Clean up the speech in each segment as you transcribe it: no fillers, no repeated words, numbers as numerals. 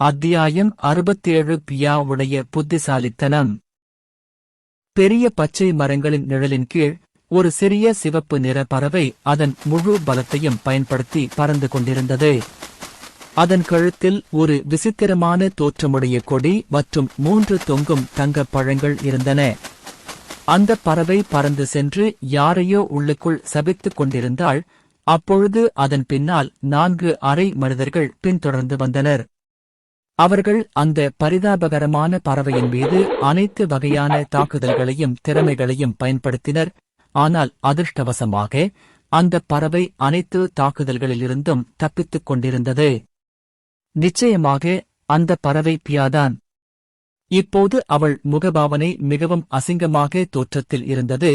அத்தியாயம் 67 பியாவுடைய புத்திசாலித்தனம். பெரிய பச்சை மரங்களின் நிழலின் கீழ் ஒரு சிறிய சிவப்பு நிற பறவை அதன் முழு பலத்தையும் பயன்படுத்தி பறந்து கொண்டிருந்தது. அதன் கழுத்தில் ஒரு விசித்திரமான தோற்றமுடைய கொடி மற்றும் 3 தொங்கும் தங்கப் பழங்கள் இருந்தன. அந்த பறவை பறந்து சென்று யாரையோ உள்ளுக்குள் சபித்துக் கொண்டிருந்தாள். அப்பொழுது அதன் பின்னால் 4 அரை மனிதர்கள் பின்தொடர்ந்து வந்தனர். அவர்கள் அந்த பரிதாபகரமான பறவையின் மீது அனைத்து வகையான தாக்குதல்களையும் திறமைகளையும் பயன்படுத்தினர். ஆனால் அதிர்ஷ்டவசமாக அந்த பறவை அனைத்து தாக்குதல்களிலிருந்தும் தப்பித்துக் கொண்டிருந்தது. நிச்சயமாக அந்த பறவை பியாதான். இப்போது அவள் முகபாவனை மிகவும் அசிங்கமாக தோற்றத்தில் இருந்தது.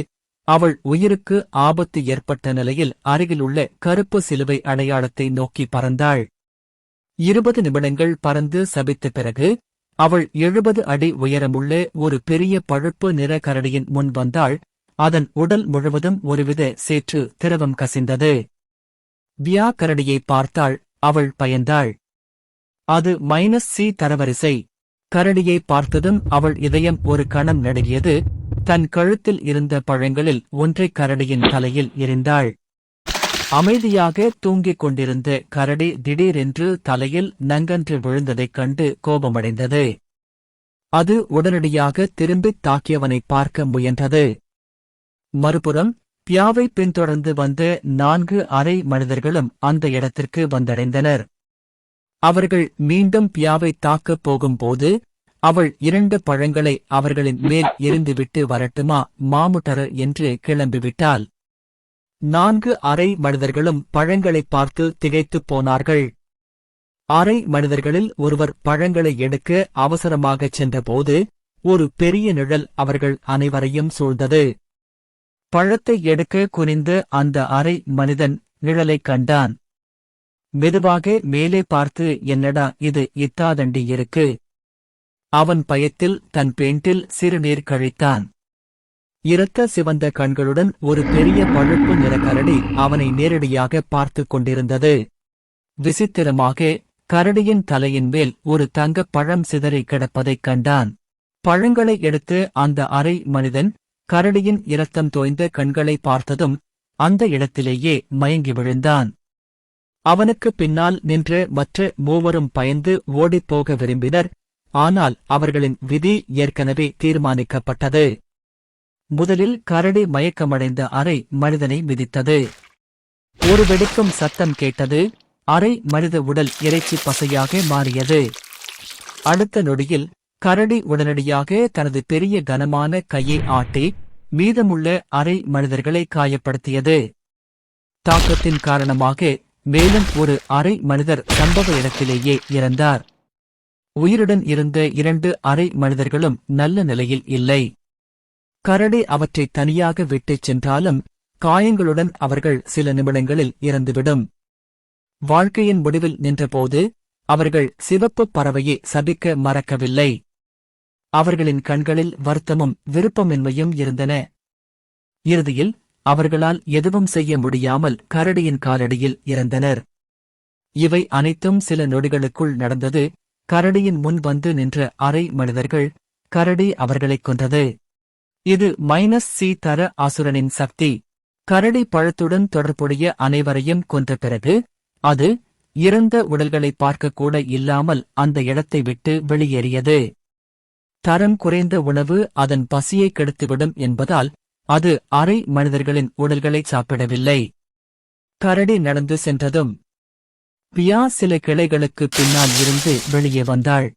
அவள் உயிருக்கு ஆபத்து ஏற்பட்ட நிலையில் அருகிலுள்ள கருப்பு சிலுவை அடையாளத்தை நோக்கி பறந்தாள். 20 நிமிடங்கள் பறந்து சபித்த பிறகு அவள் 70 அடி உயரமுள்ள ஒரு பெரிய பழுப்பு நிற கரடியின் முன் வந்தாள். அதன் உடல் முழுவதும் ஒருவித சேற்று திரவம் கசிந்தது. வியா கரடியை பார்த்தாள். அவள் பயந்தாள். அது -C தரவரிசை. கரடியை பார்த்ததும் அவள் இதயம் ஒரு கணம் நடுங்கியது. தன் கழுத்தில் இருந்த பழங்களில் ஒன்றை கரடியின் தலையில் எறிந்தாள். அமைதியாக தூங்கிக் கொண்டிருந்த கரடி திடீரென்று தலையில் நங்கன்று விழுந்ததைக் கண்டு கோபமடைந்தது. அது உடனடியாக திரும்பித் தாக்கியவனைப் பார்க்க முயன்றது. மறுபுறம் பியாவை பின்தொடர்ந்து வந்த 4 அரை மனிதர்களும் அந்த இடத்திற்கு வந்தடைந்தனர். அவர்கள் மீண்டும் பியாவை தாக்கப் போகும்போது அவள் 2 பழங்களை அவர்களின் மேல் எறிந்துவிட்டு வரட்டுமா மாமுட்டர என்று கிளம்பிவிட்டாள். 4 அரை மனிதர்களும் பழங்களைப் பார்த்து திகைத்துப் போனார்கள். அரை மனிதர்களில் ஒருவர் பழங்களை எடுக்க அவசரமாகச் சென்றபோது ஒரு பெரிய நிழல் அவர்கள் அனைவரையும் சூழ்ந்தது. பழத்தை எடுக்க குனிந்த அந்த அரை மனிதன் நிழலைக் கண்டான். மெதுவாக மேலே பார்த்து, என்னடா இது இத்தாதண்டி இருக்கு. அவன் பயத்தில் தன் பேண்டில் சிறுநீர் கழித்தான். இரத்த சிவந்த கண்களுடன் ஒரு பெரிய பழுப்பு நிற கரடி அவனை நேரடியாக பார்த்துக் கொண்டிருந்தது. விசித்திரமாக கரடியின் தலையின் மேல் ஒரு தங்கப் பழம் சிதறி கிடப்பதைக் கண்டான். பழங்களை எடுத்து அந்த அரை மனிதன் கரடியின் இரத்தம் தோய்ந்த கண்களை பார்த்ததும் அந்த இடத்திலேயே மயங்கி விழுந்தான். அவனுக்கு பின்னால் நின்ற மற்ற 3 பயந்து ஓடிப்போக விரும்பினர். ஆனால் அவர்களின் விதி ஏற்கனவே தீர்மானிக்கப்பட்டது. முதலில் கரடி மயக்கமடைந்த அரை மனிதனை மிதித்தது. ஒரு வெடிக்கும் சத்தம் கேட்டது. அரை மனித உடல் இறைச்சி பசையாக மாறியது. அடுத்த நொடியில் கரடி உடனடியாக தனது பெரிய கனமான கையை ஆட்டி மீதமுள்ள அரை மனிதர்களை காயப்படுத்தியது. தாக்கத்தின் காரணமாக மேலும் ஒரு அரை மனிதர் சம்பவ இடத்திலேயே இறந்தார். உயிருடன் இருந்த 2 அரை மனிதர்களும் நல்ல நிலையில் இல்லை. கரடி அவற்றை தனியாக விட்டுச் சென்றாலும் காயங்களுடன் அவர்கள் சில நிமிடங்களில் இறந்துவிடும். வாழ்க்கையின் முடிவில் நின்றபோது அவர்கள் சிவப்பு பறவையை சபிக்க மறக்கவில்லை. அவர்களின் கண்களில் வருத்தமும் விருப்பமின்மையும் இருந்தன. இறுதியில் அவர்களால் எதுவும் செய்ய முடியாமல் கரடியின் காலடியில் இறந்தனர். இவை அனைத்தும் சில நொடிகளுக்குள் நடந்தது. கரடியின் முன் வந்து நின்ற அரை மனிதர்கள் கரடி அவர்களைக் கொன்றது. இது -C தர அசுரனின் சக்தி. கரடி பழத்துடன் தொடர்புடைய அனைவரையும் கொன்ற பிறகு அது இறந்த உடல்களை பார்க்கக்கூட இல்லாமல் அந்த இடத்தை விட்டு வெளியேறியது. தரம் குறைந்த உணவு அதன் பசியை கெடுத்துவிடும் என்பதால் அது அரை மனிதர்களின் உடல்களை சாப்பிடவில்லை. கரடி நடந்து சென்றதும் பியா சில கிளைகளுக்கு பின்னால் இருந்து வெளியே வந்தாள்.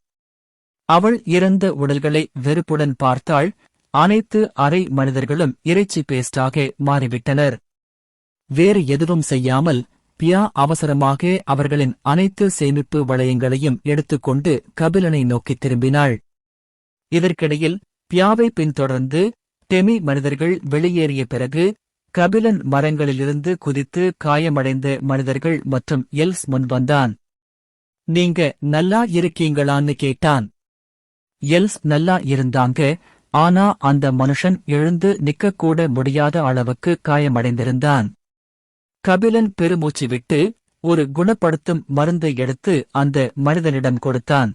அவள் இறந்த உடல்களை வெறுப்புடன் பார்த்தாள். அனைத்து அரை மனிதர்களும் இறைச்சி பேஸ்டாக மாறிவிட்டனர். வேறு எதுவும் செய்யாமல் பியா அவசரமாக அவர்களின் அனைத்து சேமிப்பு வளையங்களையும் எடுத்துக்கொண்டு கபிலனை நோக்கித் திரும்பினாள். இதற்கிடையில் பியாவை பின்தொடர்ந்து டெமி மனிதர்கள் வெளியேறிய பிறகு கபிலன் மரங்களிலிருந்து குதித்து காயமடைந்த மனிதர்கள் மற்றும் எல்ஸ் முன் வந்தான். நீங்க நல்லா இருக்கீங்களான்னு கேட்டான். எல்ஸ் நல்லா இருந்தாங்க. ஆனா அந்த மனுஷன் எழுந்து நிற்கக்கூட முடியாத அளவுக்கு காயமடைந்திருந்தான். கபிலன் பெருமூச்சு விட்டு, ஒரு குணப்படுத்தும் மருந்தை எடுத்து அந்த மனிதனிடம் கொடுத்தான்.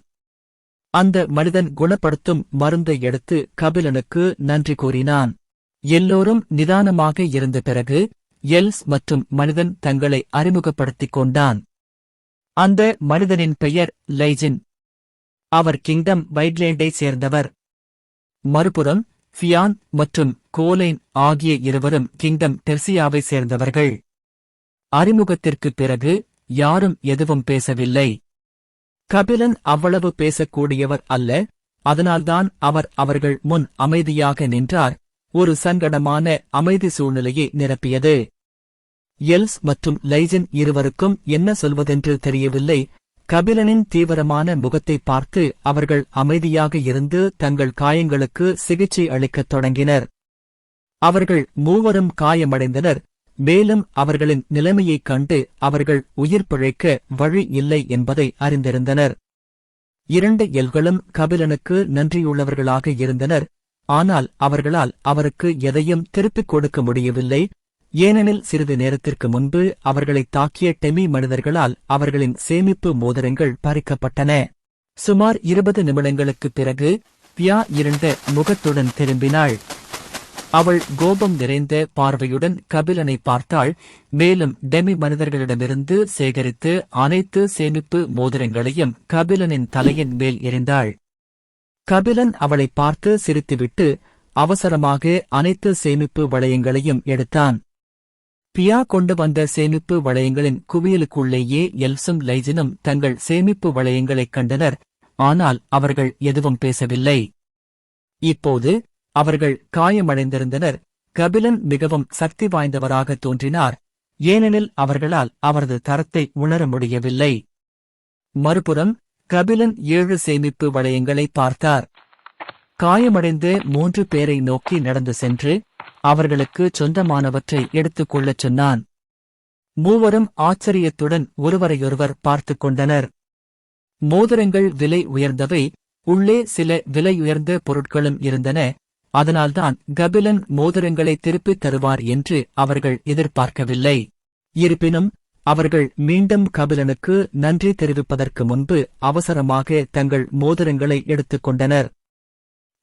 அந்த மனிதன் குணப்படுத்தும் மருந்தை எடுத்து கபிலனுக்கு நன்றி கூறினான். எல்லோரும் நிதானமாக இருந்த பிறகு எல்ஸ் மற்றும் மனிதன் தங்களை அறிமுகப்படுத்திக் கொண்டான். அந்த மனிதனின் பெயர் லைஜின். அவர் கிங்டம் வைட்லேண்டை சேர்ந்தவர். மறுபுறம் ஃபியான் மற்றும் கோலைன் ஆகிய இருவரும் கிங்டம் டெர்சியாவை சேர்ந்தவர்கள். அறிமுகத்திற்குப் பிறகு யாரும் எதுவும் பேசவில்லை. கபிலன் அவ்வளவு பேசக்கூடியவர் அல்ல, அதனால்தான் அவர் அவர்கள் முன் அமைதியாக நின்றார். ஒரு சங்கடமான அமைதி சூழ்நிலையை நிரப்பியது. எல்ஸ் மற்றும் லைஜின் இருவருக்கும் என்ன சொல்வதென்று தெரியவில்லை. கபிலனின் தீவிரமான முகத்தை பார்த்து அவர்கள் அமைதியாக இருந்து தங்கள் காயங்களுக்கு சிகிச்சை அளிக்கத் தொடங்கினர். அவர்கள் மூவரும் காயமடைந்தனர். மேலும் அவர்களின் நிலைமையைக் கண்டு அவர்கள் உயிர் பிழைக்க வழி இல்லை என்பதை அறிந்திருந்தனர். 2 எல்களும் கபிலனுக்கு நன்றியுள்ளவர்களாக இருந்தனர். ஆனால் அவர்களால் அவருக்கு எதையும் திருப்பிக் கொடுக்க முடியவில்லை. ஏனெனில் சிறிது நேரத்திற்கு முன்பு அவர்களைத் தாக்கிய டெமி மனிதர்களால் அவர்களின் சேமிப்பு மோதிரங்கள் பறிக்கப்பட்டன. சுமார் 20 நிமிடங்களுக்குப் பிறகு பியா இருண்ட முகத்துடன் திரும்பினாள். அவள் கோபம் நிறைந்த பார்வையுடன் கபிலனை பார்த்தாள். மேலும் டெமி மனிதர்களிடமிருந்து சேகரித்து அனைத்து சேமிப்பு மோதிரங்களையும் கபிலனின் தலையின் மேல் எறிந்தாள். கபிலன் அவளை பார்த்து சிரித்துவிட்டு அவசரமாக அனைத்து சேமிப்பு வளையங்களையும் எடுத்தான். பியா கொண்டு வந்த சேமிப்பு வளையங்களின் குவியலுக்குள்ளேயே எல்சும் லைஜினும் தங்கள் சேமிப்பு வளையங்களைக் கண்டனர். ஆனால் அவர்கள் எதுவும் பேசவில்லை. இப்போது அவர்கள் காயமடைந்திருந்தனர். கபிலன் மிகவும் சக்தி வாய்ந்தவராக தோன்றினார், ஏனெனில் அவர்களால் அவரது தரத்தை உணர முடியவில்லை. மறுபுறம் கபிலன் 7 சேமிப்பு வளையங்களை பார்த்தார். காயமடைந்த 3 பேரை நோக்கி நடந்து சென்று அவர்களுக்கு சொந்தமானவற்றை எடுத்துக் கொள்ளச் சொன்னான். மூவரும் ஆச்சரியத்துடன் ஒருவரையொருவர் பார்த்துக் கொண்டனர். மோதிரங்கள் விலை உயர்ந்தவை, உள்ளே சில விலையுயர்ந்த பொருட்களும் இருந்தன. அதனால்தான் கபிலன் மோதிரங்களை திருப்பித் தருவார் என்று அவர்கள் எதிர்பார்க்கவில்லை. இருப்பினும் அவர்கள் மீண்டும் கபிலனுக்கு நன்றி தெரிவிப்பதற்கு முன்பு அவசரமாக தங்கள் மோதிரங்களை எடுத்துக் கொண்டனர்.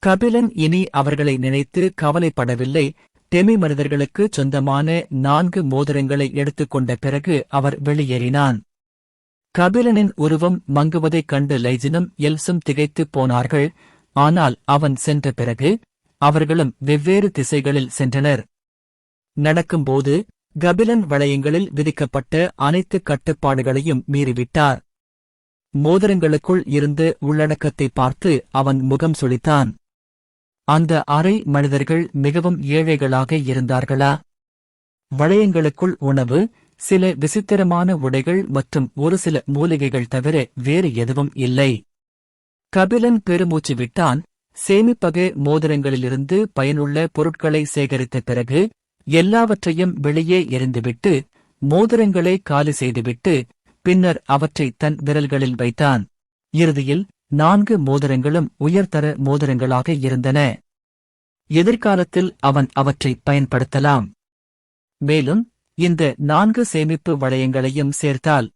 கபிலன் இனி அவர்களை நினைத்து கவலைப்படவில்லை. டெமி மனிதர்களுக்கு சொந்தமான 4 மோதிரங்களை எடுத்துக்கொண்ட பிறகு அவர் வெளியேறினான். கபிலனின் உருவம் மங்குவதைக் கண்டு லைஜினும் எல்சும் திகைத்துப் போனார்கள். ஆனால் அவன் சென்ற பிறகு அவர்களும் வெவ்வேறு திசைகளில் சென்றனர். நடக்கும்போது கபிலன் வளையங்களில் விதிக்கப்பட்ட அனைத்து கட்டுப்பாடுகளையும் மீறிவிட்டார். மோதிரங்களுக்குள் இருந்து உள்ளடக்கத்தை பார்த்து அவன் முகம் சுளித்தான். அந்த அரை மனிதர்கள் மிகவும் ஏழைகளாக இருந்தார்களா? வளையங்களுக்குள் உணவு, சில விசித்திரமான உடைகள் மற்றும் ஒரு சில மூலிகைகள் தவிர வேறு எதுவும் இல்லை. கபிலன் பெருமூச்சு விட்டான். சேமிப்பக மோதிரங்களிலிருந்து பயனுள்ள பொருட்களை சேகரித்த பிறகு எல்லாவற்றையும் வெளியே எறிந்துவிட்டு மோதிரங்களை காலி செய்துவிட்டு பின்னர் அவற்றை தன் விரல்களில் வைத்தான். இறுதியில் 4 மோதிரங்களும் உயர்தர மோதிரங்களாக இருந்தன. எதிர்காலத்தில் அவன் அவற்றை பயன்படுத்தலாம். மேலும் இந்த 4 சேமிப்பு வளையங்களையும் சேர்த்தால்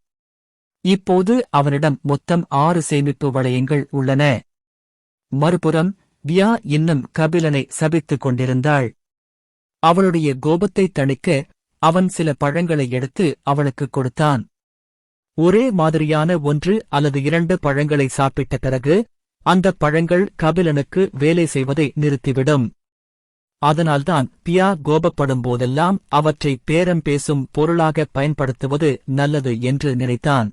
இப்போது அவனிடம் மொத்தம் 6 சேமிப்பு வளையங்கள் உள்ளன. மறுபுறம் வியா இன்னும் கபிலனை சபித்துக் கொண்டிருந்தாள். அவளுடைய கோபத்தை தணிக்க அவன் சில பழங்களை எடுத்து அவளுக்குக் கொடுத்தான். ஒரே மாதிரியான 1 அல்லது 2 பழங்களை சாப்பிட்ட பிறகு அந்தப் பழங்கள் கபிலனுக்கு வேலை செய்வதை நிறுத்திவிடும். அதனால்தான் பியா கோபப்படும் போதெல்லாம் அவற்றை பேரம் பேசும் பொருளாக பயன்படுத்துவது நல்லது என்று நினைத்தான்.